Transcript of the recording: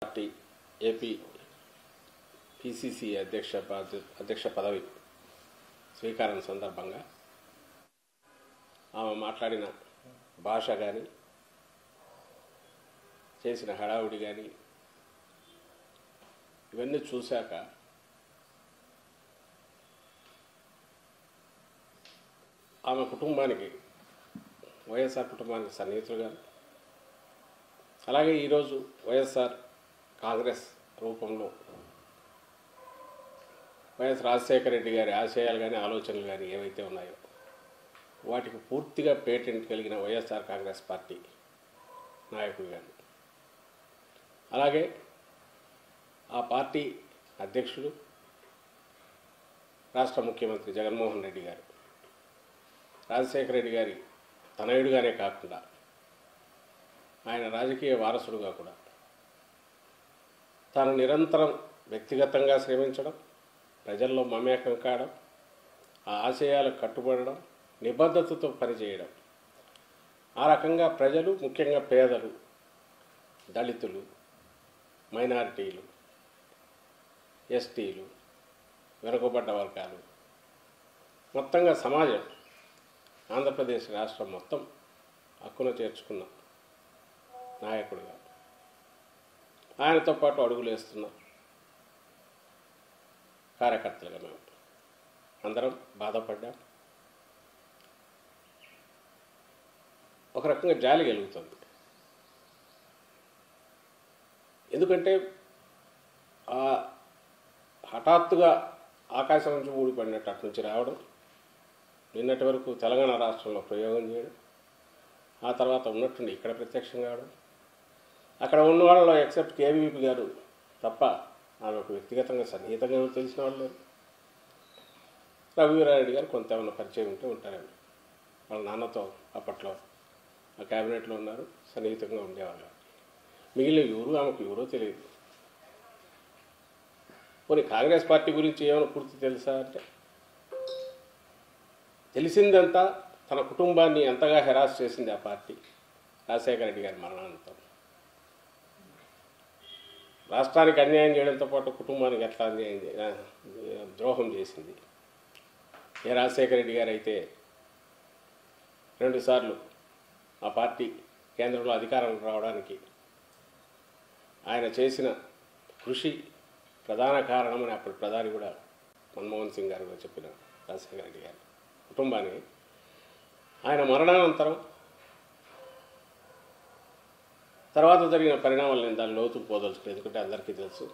Party AP PCC అధ్యక్ష పదవి స్వీకారం సందర్భంగా ఆమె మాట్లాడిన భాష కానీ చేసిన హడావుడి కానీ ఇవన్నీ చూశాక ఆమె కుటుంబానికి వైఎస్ఆర్ కుటుంబానికి సన్నిహితులుగా అలాగే ఈరోజు వైఎస్ఆర్ కాంగ్రెస్ రూపంలో వైఎస్ రాజశేఖర రెడ్డి గారి ఆశయాలు కానీ ఆలోచనలు కానీ ఏవైతే ఉన్నాయో వాటికి పూర్తిగా పేటెంట్ కలిగిన వైఎస్ఆర్ కాంగ్రెస్ పార్టీ నాయకుడు కానీ అలాగే ఆ పార్టీ అధ్యక్షుడు రాష్ట్ర ముఖ్యమంత్రి జగన్మోహన్ రెడ్డి గారు రాజశేఖర రెడ్డి గారి తనయుడుగానే కాకుండా ఆయన రాజకీయ వారసుడుగా కూడా తాను నిరంతరం వ్యక్తిగతంగా శ్రమించడం ప్రజల్లో మమేకం కావడం ఆ ఆశయాలకు కట్టుబడడం నిబద్ధతతో పనిచేయడం ఆ రకంగా ప్రజలు ముఖ్యంగా పేదలు దళితులు మైనారిటీలు ఎస్టీలు వెనుకబడ్డ వర్గాలు మొత్తంగా సమాజం ఆంధ్రప్రదేశ్ రాష్ట్రం మొత్తం హక్కున చేర్చుకున్న నాయకుడిగా ఆయనతో పాటు అడుగులేస్తున్న కార్యకర్తలుగా మేము అందరం బాధపడ్డాం. ఒక రకంగా జాలి కలుగుతుంది. ఎందుకంటే హఠాత్తుగా ఆకాశం నుంచి ఊడిపడినట్టు అటు నుంచి రావడం, నిన్నటి వరకు తెలంగాణ రాష్ట్రంలో ప్రయోగం చేయడం, ఆ తర్వాత ఉన్నట్టుండి ఇక్కడ ప్రత్యక్షం కావడం, అక్కడ ఉన్న వాళ్ళలో ఎక్సెప్ట్ కేవీపీ గారు తప్ప ఆమెకు వ్యక్తిగతంగా సన్నిహితంగా తెలిసిన వాళ్ళు లేరు. రఘువీరారెడ్డి గారు కొంత ఏమైనా పరిచయం ఉంటే ఉంటారేమో, వాళ్ళ నాన్నతో అప్పట్లో ఆ క్యాబినెట్లో ఉన్నారు, సన్నిహితంగా ఉండేవాళ్ళు. మిగిలిన ఎవరు ఆమెకు ఎవరో తెలియదు. పోనీ కాంగ్రెస్ పార్టీ గురించి ఏమైనా పూర్తి తెలుసా అంటే తెలిసిందంతా తన కుటుంబాన్ని ఎంతగా హెరాస్ చేసింది ఆ పార్టీ రాజశేఖర రెడ్డి గారి మరణానంతరం. రాష్ట్రానికి అన్యాయం చేయడంతో పాటు కుటుంబానికి ఎట్లా ద్రోహం చేసింది. ఏ రాజశేఖర రెడ్డి గారు అయితే 2 సార్లు ఆ పార్టీ కేంద్రంలో అధికారంలో రావడానికి ఆయన చేసిన కృషి ప్రధాన కారణమని అప్పుడు ప్రధాని కూడా మన్మోహన్ సింగ్ గారు చెప్పిన రాజశేఖర రెడ్డి గారి కుటుంబాన్ని ఆయన మరణానంతరం తర్వాత జరిగిన పరిణామాలు నేను దాని లోతుకు పోదలుచుకోలేదు. ఎందుకంటే అందరికీ తెలుసు.